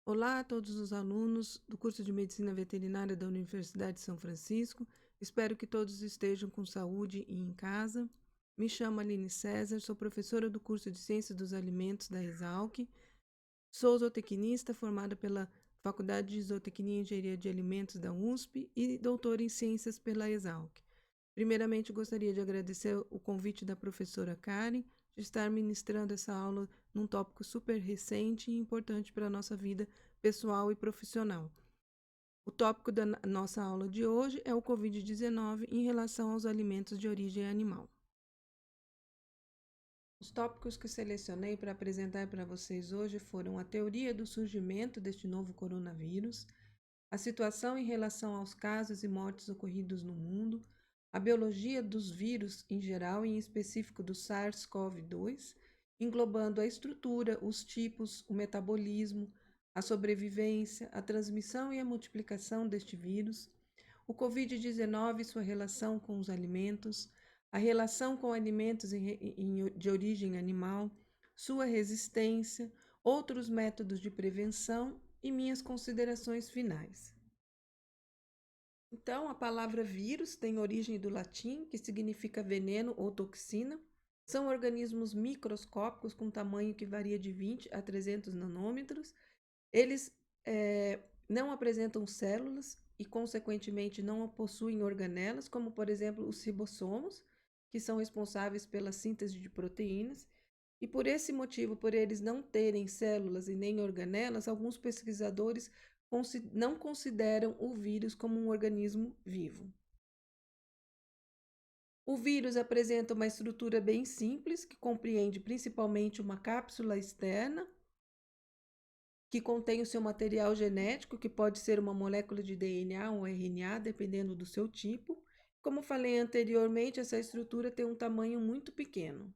Olá a todos os alunos do curso de Medicina Veterinária da Universidade de São Francisco. Espero que todos estejam com saúde e em casa. Me chamo Aline César, sou professora do curso de Ciências dos Alimentos da Exalc. Sou zootecnista formada pela Faculdade de Zootecnia e Engenharia de Alimentos da USP e doutora em Ciências pela Exalc. Primeiramente, gostaria de agradecer o convite da professora Karen de estar ministrando essa aula num tópico super recente e importante para a nossa vida pessoal e profissional. O tópico da nossa aula de hoje é o Covid-19 em relação aos alimentos de origem animal. Os tópicos que selecionei para apresentar para vocês hoje foram a teoria do surgimento deste novo coronavírus, a situação em relação aos casos e mortes ocorridos no mundo, a biologia dos vírus em geral e em específico do SARS-CoV-2, englobando a estrutura, os tipos, o metabolismo, a sobrevivência, a transmissão e a multiplicação deste vírus, o Covid-19 e sua relação com os alimentos, a relação com alimentos de origem animal, sua resistência, outros métodos de prevenção e minhas considerações finais. Então, a palavra vírus tem origem do latim, que significa veneno ou toxina. São organismos microscópicos com tamanho que varia de 20 a 300 nanômetros. Eles não apresentam células e, consequentemente, não possuem organelas, como, por exemplo, os ribossomos, que são responsáveis pela síntese de proteínas. E por esse motivo, por eles não terem células e nem organelas, alguns pesquisadores não consideram o vírus como um organismo vivo. O vírus apresenta uma estrutura bem simples, que compreende principalmente uma cápsula externa, que contém o seu material genético, que pode ser uma molécula de DNA ou RNA, dependendo do seu tipo. Como falei anteriormente, essa estrutura tem um tamanho muito pequeno.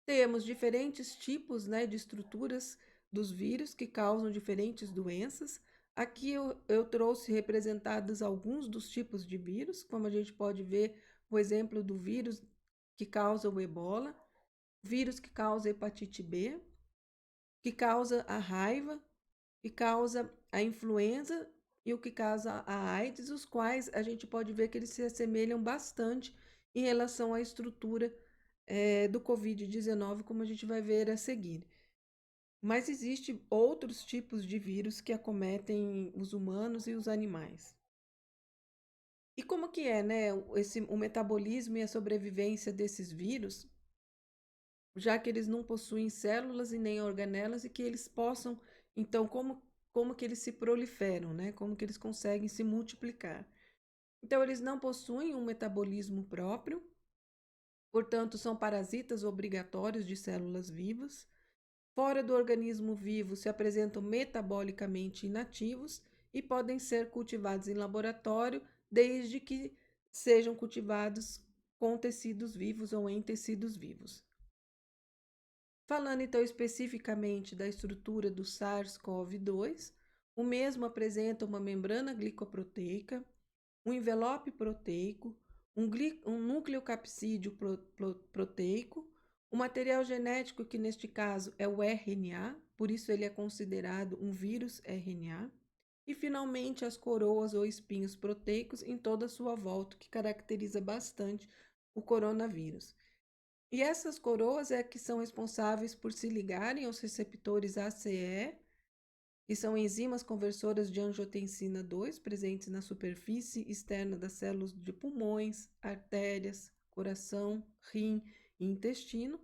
Temos diferentes tipos, de estruturas dos vírus que causam diferentes doenças. Aqui eu trouxe representados alguns dos tipos de vírus, como a gente pode ver o exemplo do vírus que causa o ebola, vírus que causa a hepatite B, que causa a raiva, que causa a influenza e o que causa a AIDS, os quais a gente pode ver que eles se assemelham bastante em relação à estrutura do Covid-19, como a gente vai ver a seguir. Mas existem outros tipos de vírus que acometem os humanos e os animais. E como que é, o metabolismo e a sobrevivência desses vírus, já que eles não possuem células e nem organelas e que eles possam, então, como que eles se proliferam, Como que eles conseguem se multiplicar. Então, eles não possuem um metabolismo próprio, portanto, são parasitas obrigatórios de células vivas. Fora do organismo vivo, se apresentam metabolicamente inativos e podem ser cultivados em laboratório, desde que sejam cultivados com tecidos vivos ou em tecidos vivos. Falando então especificamente da estrutura do SARS-CoV-2, o mesmo apresenta uma membrana glicoproteica, um envelope proteico, um núcleo capsídeo proteico, o material genético, que neste caso é o RNA, por isso ele é considerado um vírus RNA, e finalmente as coroas ou espinhos proteicos em toda a sua volta, que caracteriza bastante o coronavírus. E essas coroas é que são responsáveis por se ligarem aos receptores ACE, que são enzimas conversoras de angiotensina 2, presentes na superfície externa das células de pulmões, artérias, coração, rim e intestino.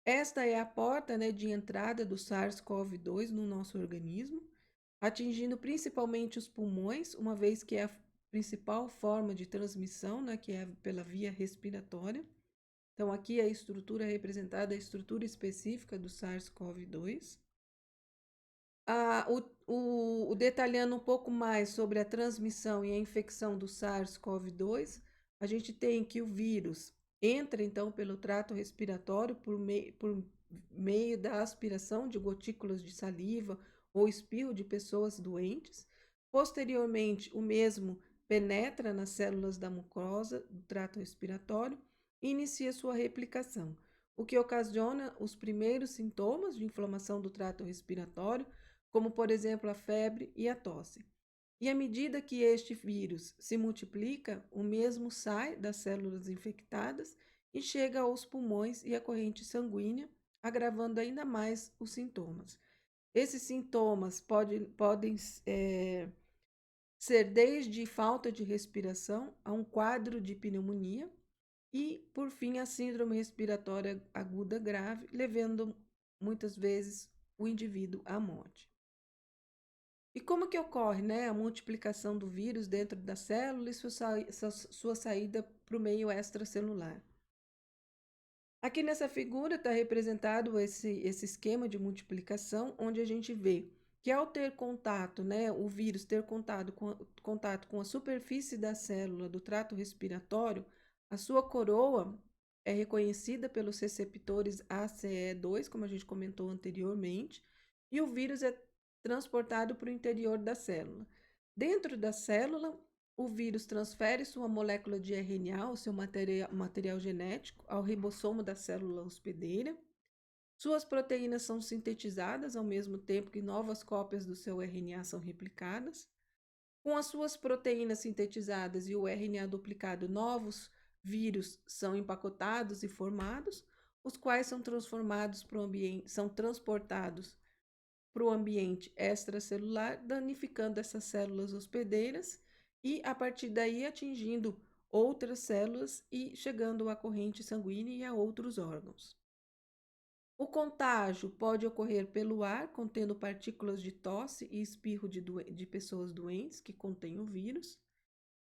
Esta é a porta, de entrada do SARS-CoV-2 no nosso organismo, atingindo principalmente os pulmões, uma vez que é a principal forma de transmissão, que é pela via respiratória. Então, aqui a estrutura representada, a estrutura específica do SARS-CoV-2. Detalhando um pouco mais sobre a transmissão e a infecção do SARS-CoV-2, a gente tem que o vírus entra, então, pelo trato respiratório por meio da aspiração de gotículas de saliva ou espirro de pessoas doentes. Posteriormente, o mesmo penetra nas células da mucosa do trato respiratório e inicia sua replicação. o que ocasiona os primeiros sintomas de inflamação do trato respiratório, como por exemplo a febre e a tosse. E à medida que este vírus se multiplica, o mesmo sai das células infectadas e chega aos pulmões e à corrente sanguínea, agravando ainda mais os sintomas. Esses sintomas podem ser desde falta de respiração a um quadro de pneumonia e, por fim, a síndrome respiratória aguda grave, levando muitas vezes o indivíduo à morte. E como que ocorre, né, a multiplicação do vírus dentro da célula e sua saída para o meio extracelular? Aqui nessa figura está representado esse esquema de multiplicação, onde a gente vê que ao ter contato, né, o vírus ter contato com a superfície da célula do trato respiratório, a sua coroa é reconhecida pelos receptores ACE2, como a gente comentou anteriormente, e o vírus é transportado para o interior da célula. Dentro da célula, o vírus transfere sua molécula de RNA, o seu material genético, ao ribossomo da célula hospedeira. Suas proteínas são sintetizadas ao mesmo tempo que novas cópias do seu RNA são replicadas. Com as suas proteínas sintetizadas e o RNA duplicado, novos vírus são empacotados e formados, os quais são transformados para o ambiente, são transportados para o ambiente extracelular, danificando essas células hospedeiras e, a partir daí, atingindo outras células e chegando à corrente sanguínea e a outros órgãos. O contágio pode ocorrer pelo ar, contendo partículas de tosse e espirro de pessoas doentes que contêm o vírus,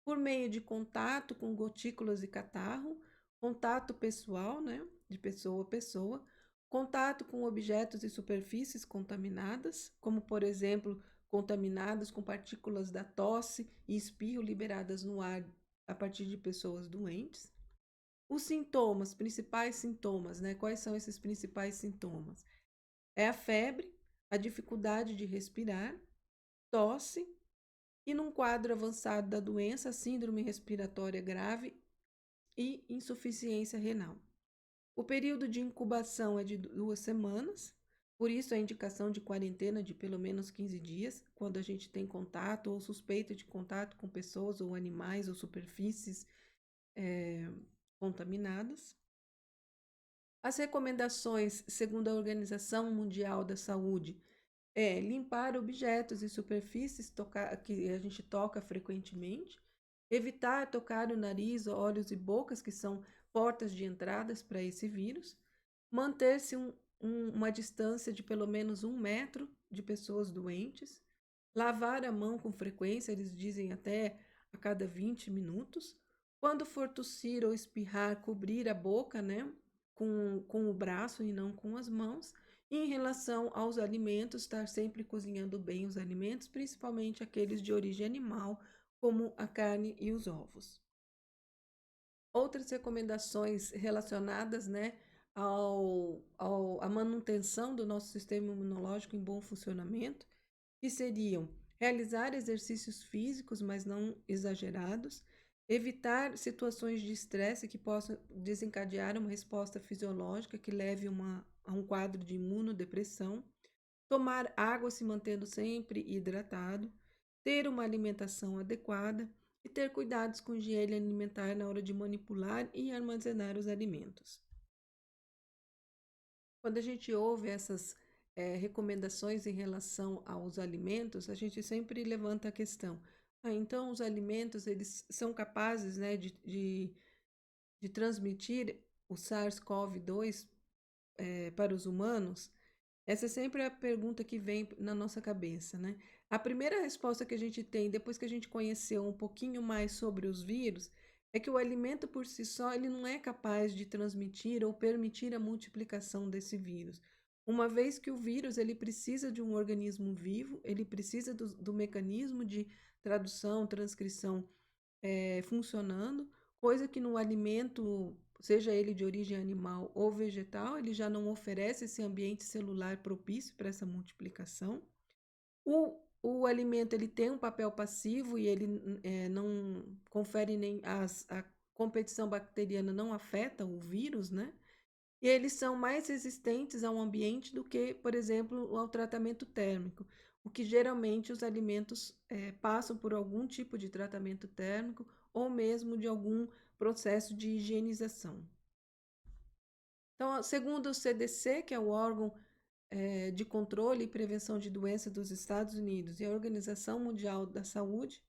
por meio de contato com gotículas e catarro, contato pessoal, né, de pessoa a pessoa, contato com objetos e superfícies contaminadas, como por exemplo, contaminadas com partículas da tosse e espirro liberadas no ar a partir de pessoas doentes. Os sintomas, principais sintomas, né? Quais são esses principais sintomas? É a febre, a dificuldade de respirar, tosse e, num quadro avançado da doença, síndrome respiratória grave e insuficiência renal. O período de incubação é de 2 semanas, por isso a indicação de quarentena de pelo menos 15 dias, quando a gente tem contato ou suspeita de contato com pessoas ou animais ou superfícies contaminadas. As recomendações, segundo a Organização Mundial da Saúde, é limpar objetos e superfícies que a gente toca frequentemente, evitar tocar o nariz, olhos e bocas, que são portas de entradas para esse vírus, manter-se uma distância de pelo menos 1 metro de pessoas doentes, lavar a mão com frequência, eles dizem até a cada 20 minutos, quando for tossir ou espirrar, cobrir a boca, né, com o braço e não com as mãos. E em relação aos alimentos, estar sempre cozinhando bem os alimentos, principalmente aqueles de origem animal, como a carne e os ovos. Outras recomendações relacionadas, né, à manutenção do nosso sistema imunológico em bom funcionamento, que seriam realizar exercícios físicos, mas não exagerados, evitar situações de estresse que possam desencadear uma resposta fisiológica que leve a um quadro de imunodepressão, tomar água se mantendo sempre hidratado, ter uma alimentação adequada e ter cuidados com higiene alimentar na hora de manipular e armazenar os alimentos. Quando a gente ouve essas recomendações em relação aos alimentos, a gente sempre levanta a questão: então os alimentos eles são capazes, né, de transmitir o SARS-CoV-2 para os humanos? Essa é sempre a pergunta que vem na nossa cabeça, né? A primeira resposta que a gente tem depois que a gente conheceu um pouquinho mais sobre os vírus é que o alimento por si só ele não é capaz de transmitir ou permitir a multiplicação desse vírus. Uma vez que o vírus ele precisa de um organismo vivo, ele precisa do mecanismo de tradução, transcrição funcionando, coisa que no alimento, seja ele de origem animal ou vegetal, ele já não oferece esse ambiente celular propício para essa multiplicação. O alimento ele tem um papel passivo e ele não confere nem a competição bacteriana não afeta o vírus, né? e eles são mais resistentes ao ambiente do que, por exemplo, ao tratamento térmico, o que geralmente os alimentos passam por algum tipo de tratamento térmico ou mesmo de algum processo de higienização. Então, segundo o CDC, que é o órgão de controle e prevenção de doenças dos Estados Unidos, e a Organização Mundial da Saúde,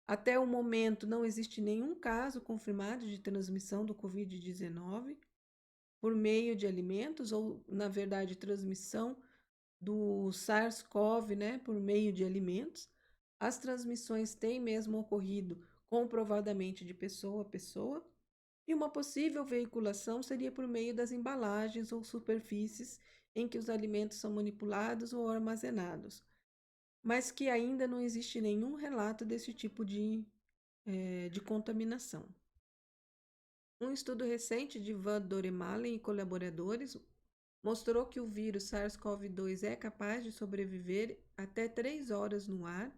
até o momento não existe nenhum caso confirmado de transmissão do Covid-19 por meio de alimentos, ou, na verdade, transmissão do SARS-CoV, né, por meio de alimentos. As transmissões têm mesmo ocorrido comprovadamente de pessoa a pessoa, e uma possível veiculação seria por meio das embalagens ou superfícies em que os alimentos são manipulados ou armazenados, mas que ainda não existe nenhum relato desse tipo de contaminação. Um estudo recente de Van Doremalen e colaboradores mostrou que o vírus SARS-CoV-2 é capaz de sobreviver até 3 horas no ar,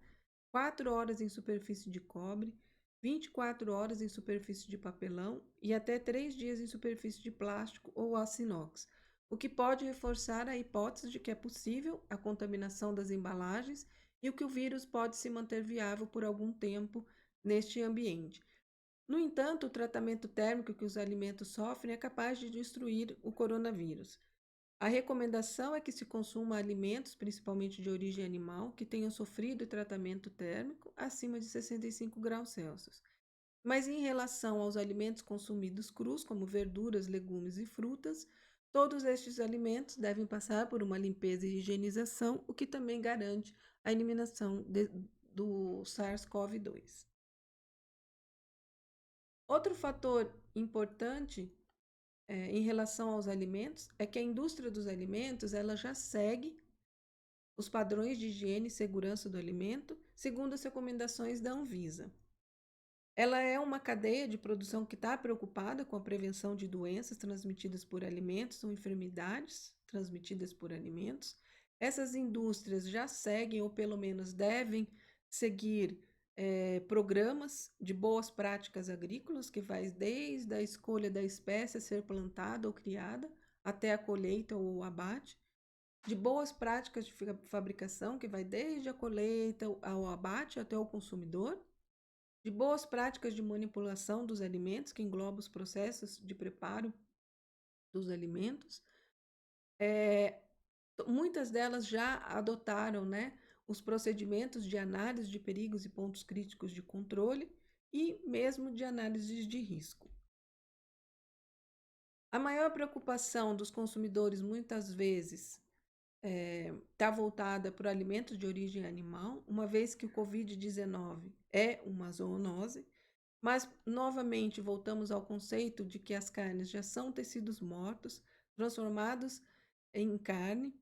4 horas em superfície de cobre, 24 horas em superfície de papelão e até 3 dias em superfície de plástico ou aço inox, o que pode reforçar a hipótese de que é possível a contaminação das embalagens e o que o vírus pode se manter viável por algum tempo neste ambiente. No entanto, o tratamento térmico que os alimentos sofrem é capaz de destruir o coronavírus. A recomendação é que se consuma alimentos, principalmente de origem animal, que tenham sofrido tratamento térmico acima de 65 graus Celsius. Mas em relação aos alimentos consumidos crus, como verduras, legumes e frutas, todos estes alimentos devem passar por uma limpeza e higienização, o que também garante a eliminação do SARS-CoV-2. Outro fator importante em relação aos alimentos é que a indústria dos alimentos ela já segue os padrões de higiene e segurança do alimento, segundo as recomendações da Anvisa. Ela é uma cadeia de produção que está preocupada com a prevenção de doenças transmitidas por alimentos ou enfermidades transmitidas por alimentos. Essas indústrias já seguem, ou pelo menos devem seguir, programas de boas práticas agrícolas, que vai desde a escolha da espécie a ser plantada ou criada, até a colheita ou o abate, de boas práticas de fabricação, que vai desde a colheita ao abate até o consumidor, de boas práticas de manipulação dos alimentos, que engloba os processos de preparo dos alimentos. Muitas delas já adotaram, né, os procedimentos de análise de perigos e pontos críticos de controle e mesmo de análises de risco. A maior preocupação dos consumidores, muitas vezes, está voltada para alimentos de origem animal, uma vez que o Covid-19 é uma zoonose, mas, novamente, voltamos ao conceito de que as carnes já são tecidos mortos, transformados em carne,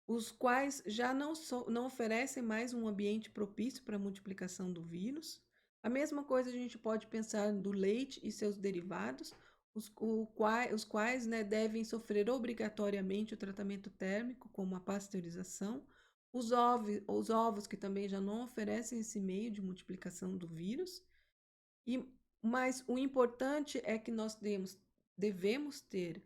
os quais já não oferecem mais um ambiente propício para a multiplicação do vírus. A mesma coisa a gente pode pensar do leite e seus derivados, os quais, né, devem sofrer obrigatoriamente o tratamento térmico, como a pasteurização, os ovos que também já não oferecem esse meio de multiplicação do vírus. Mas o importante é que nós devemos ter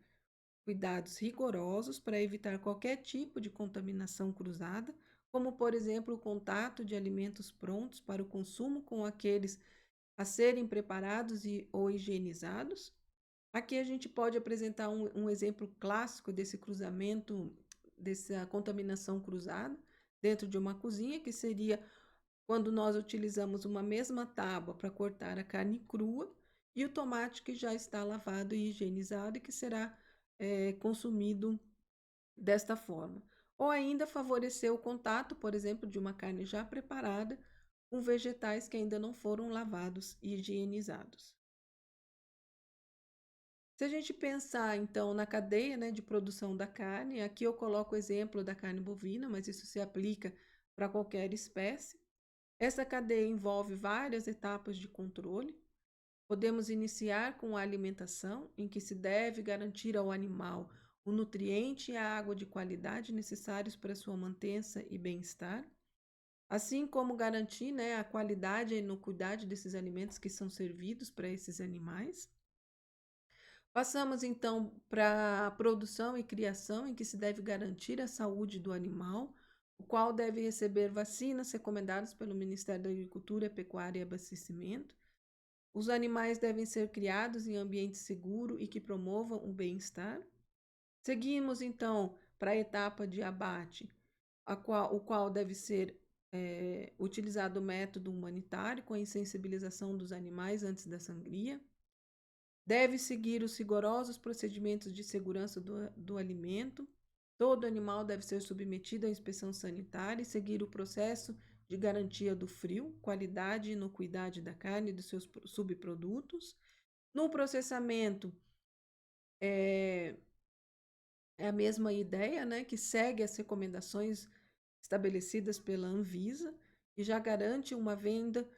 cuidados rigorosos para evitar qualquer tipo de contaminação cruzada, como, por exemplo, o contato de alimentos prontos para o consumo com aqueles a serem preparados ou higienizados. Aqui a gente pode apresentar um exemplo clássico desse cruzamento, dessa contaminação cruzada dentro de uma cozinha, que seria quando nós utilizamos uma mesma tábua para cortar a carne crua e o tomate que já está lavado e higienizado e que será consumido desta forma. Ou ainda favorecer o contato, por exemplo, de uma carne já preparada com vegetais que ainda não foram lavados e higienizados. Se a gente pensar, então, na cadeia, né, de produção da carne, aqui eu coloco o exemplo da carne bovina, mas isso se aplica para qualquer espécie. Essa cadeia envolve várias etapas de controle. Podemos iniciar com a alimentação, em que se deve garantir ao animal o nutriente e a água de qualidade necessários para sua mantença e bem-estar, assim como garantir, né, a qualidade e a inocuidade desses alimentos que são servidos para esses animais. Passamos então para a produção e criação, em que se deve garantir a saúde do animal, o qual deve receber vacinas recomendadas pelo Ministério da Agricultura, Pecuária e Abastecimento. Os animais devem ser criados em ambiente seguro e que promovam o bem-estar. Seguimos então para a etapa de abate, o qual deve ser utilizado o método humanitário com a insensibilização dos animais antes da sangria. Deve seguir os rigorosos procedimentos de segurança do alimento. Todo animal deve ser submetido à inspeção sanitária e seguir o processo de garantia do frio, qualidade e inocuidade da carne e dos seus subprodutos. No processamento, é a mesma ideia, né, que segue as recomendações estabelecidas pela Anvisa e já garante uma venda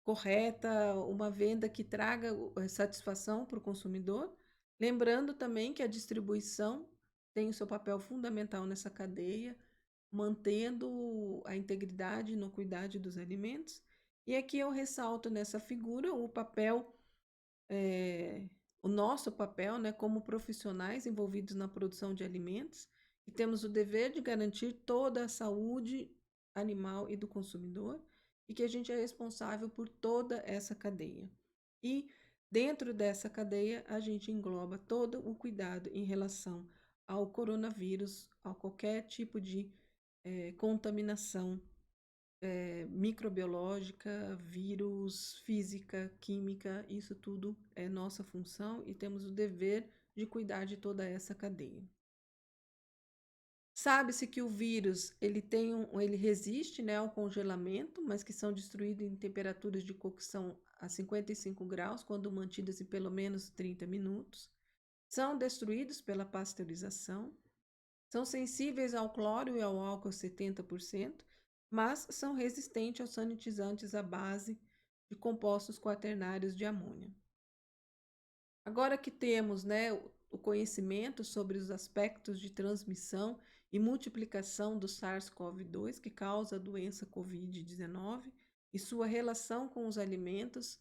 correta, uma venda que traga satisfação para o consumidor. Lembrando também que a distribuição tem o seu papel fundamental nessa cadeia, mantendo a integridade e inocuidade dos alimentos. E aqui eu ressalto nessa figura o papel, o nosso papel, né, como profissionais envolvidos na produção de alimentos, e temos o dever de garantir toda a saúde animal e do consumidor, e que a gente é responsável por toda essa cadeia. E dentro dessa cadeia, a gente engloba todo o cuidado em relação ao coronavírus, a qualquer tipo de contaminação microbiológica, vírus, física, química, isso tudo é nossa função e temos o dever de cuidar de toda essa cadeia. Sabe-se que o vírus ele resiste, né, ao congelamento, mas que são destruídos em temperaturas de cocção a 55 graus, quando mantidas em pelo menos 30 minutos. São destruídos pela pasteurização. São sensíveis ao cloro e ao álcool 70%, mas são resistentes aos sanitizantes à base de compostos quaternários de amônia. Agora que temos, né, o conhecimento sobre os aspectos de transmissão e multiplicação do SARS-CoV-2, que causa a doença COVID-19, e sua relação com os alimentos,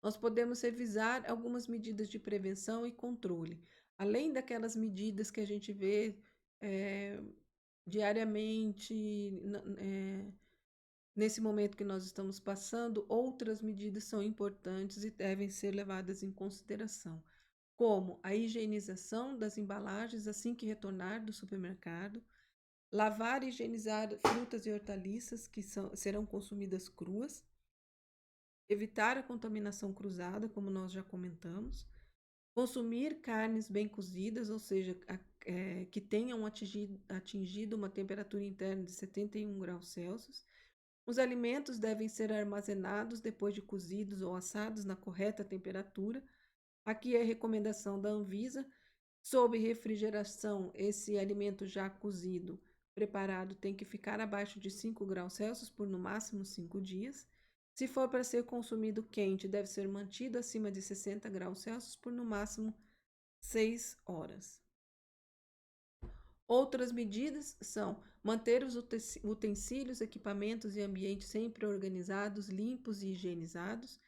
nós podemos revisar algumas medidas de prevenção e controle, além daquelas medidas que a gente vê diariamente, nesse momento que nós estamos passando, outras medidas são importantes e devem ser levadas em consideração, como a higienização das embalagens assim que retornar do supermercado, lavar e higienizar frutas e hortaliças que serão consumidas cruas, evitar a contaminação cruzada, como nós já comentamos, consumir carnes bem cozidas, ou seja, que tenham atingido uma temperatura interna de 71 graus Celsius. Os alimentos devem ser armazenados depois de cozidos ou assados na correta temperatura. Aqui é a recomendação da Anvisa. Sob refrigeração, esse alimento já cozido, preparado, tem que ficar abaixo de 5 graus Celsius por no máximo 5 dias. Se for para ser consumido quente, deve ser mantido acima de 60 graus Celsius por no máximo 6 horas. Outras medidas são manter os utensílios, equipamentos e ambientes sempre organizados, limpos e higienizados,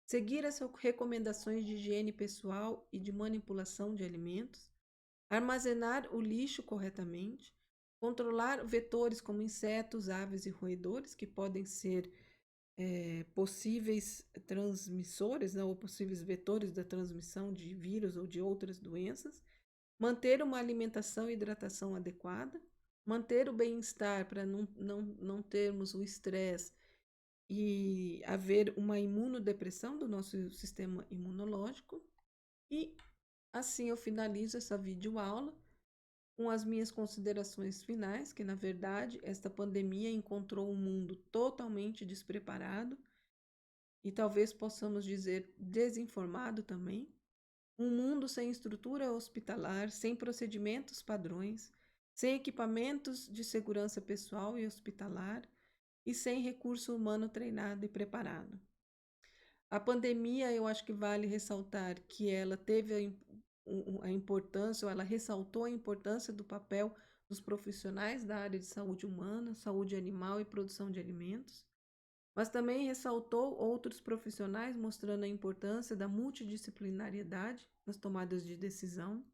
seguir as recomendações de higiene pessoal e de manipulação de alimentos, armazenar o lixo corretamente, controlar vetores como insetos, aves e roedores, que podem ser possíveis transmissores, né, ou possíveis vetores da transmissão de vírus ou de outras doenças, manter uma alimentação e hidratação adequada, manter o bem-estar para não termos o estresse e haver uma imunodepressão do nosso sistema imunológico. E assim eu finalizo essa videoaula com as minhas considerações finais, que na verdade esta pandemia encontrou o mundo totalmente despreparado e talvez possamos dizer desinformado também. Um mundo sem estrutura hospitalar, sem procedimentos padrões, sem equipamentos de segurança pessoal e hospitalar e sem recurso humano treinado e preparado. A pandemia, eu acho que vale ressaltar que ela teve a importância, ou ela ressaltou a importância do papel dos profissionais da área de saúde humana, saúde animal e produção de alimentos, mas também ressaltou outros profissionais, mostrando a importância da multidisciplinariedade nas tomadas de decisão.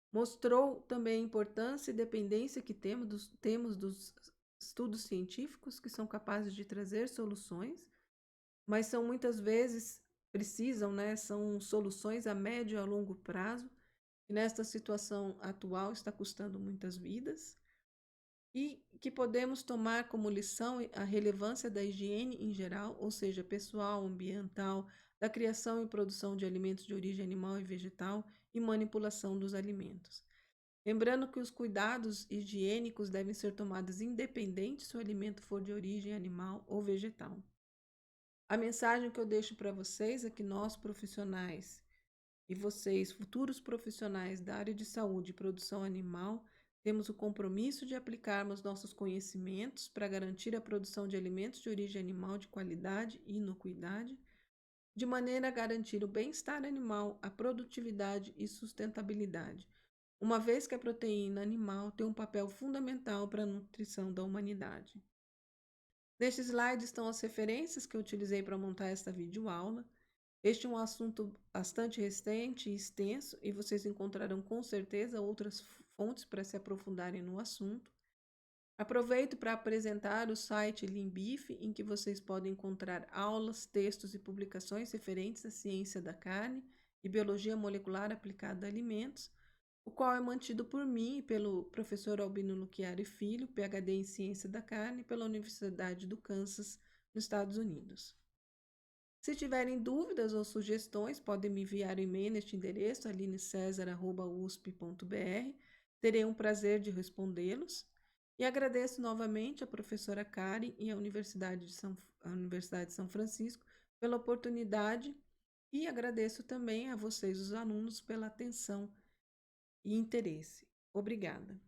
Mostrou também a importância e dependência que temos dos estudos científicos, que são capazes de trazer soluções, mas são muitas vezes precisam, né, são soluções a médio e a longo prazo, e nesta situação atual está custando muitas vidas, e que podemos tomar como lição a relevância da higiene em geral, ou seja, pessoal, ambiental, da criação e produção de alimentos de origem animal e vegetal e manipulação dos alimentos. Lembrando que os cuidados higiênicos devem ser tomados independente se o alimento for de origem animal ou vegetal. A mensagem que eu deixo para vocês é que nós, profissionais, e vocês, futuros profissionais da área de saúde e produção animal, temos o compromisso de aplicarmos nossos conhecimentos para garantir a produção de alimentos de origem animal de qualidade e inocuidade, de maneira a garantir o bem-estar animal, a produtividade e sustentabilidade, uma vez que a proteína animal tem um papel fundamental para a nutrição da humanidade. Neste slide estão as referências que eu utilizei para montar esta videoaula. Este é um assunto bastante recente e extenso, e vocês encontrarão com certeza outras fontes para se aprofundarem no assunto. Aproveito para apresentar o site Limbif, em que vocês podem encontrar aulas, textos e publicações referentes à ciência da carne e biologia molecular aplicada a alimentos, o qual é mantido por mim e pelo professor Albino Luchiari Filho, PhD em Ciência da Carne, pela Universidade do Kansas, nos Estados Unidos. Se tiverem dúvidas ou sugestões, podem me enviar um e-mail neste endereço, alinecesar.usp.br. Terei um prazer de respondê-los. E agradeço novamente à professora Karen e à Universidade de São Francisco pela oportunidade, e agradeço também a vocês, os alunos, pela atenção e interesse. Obrigada.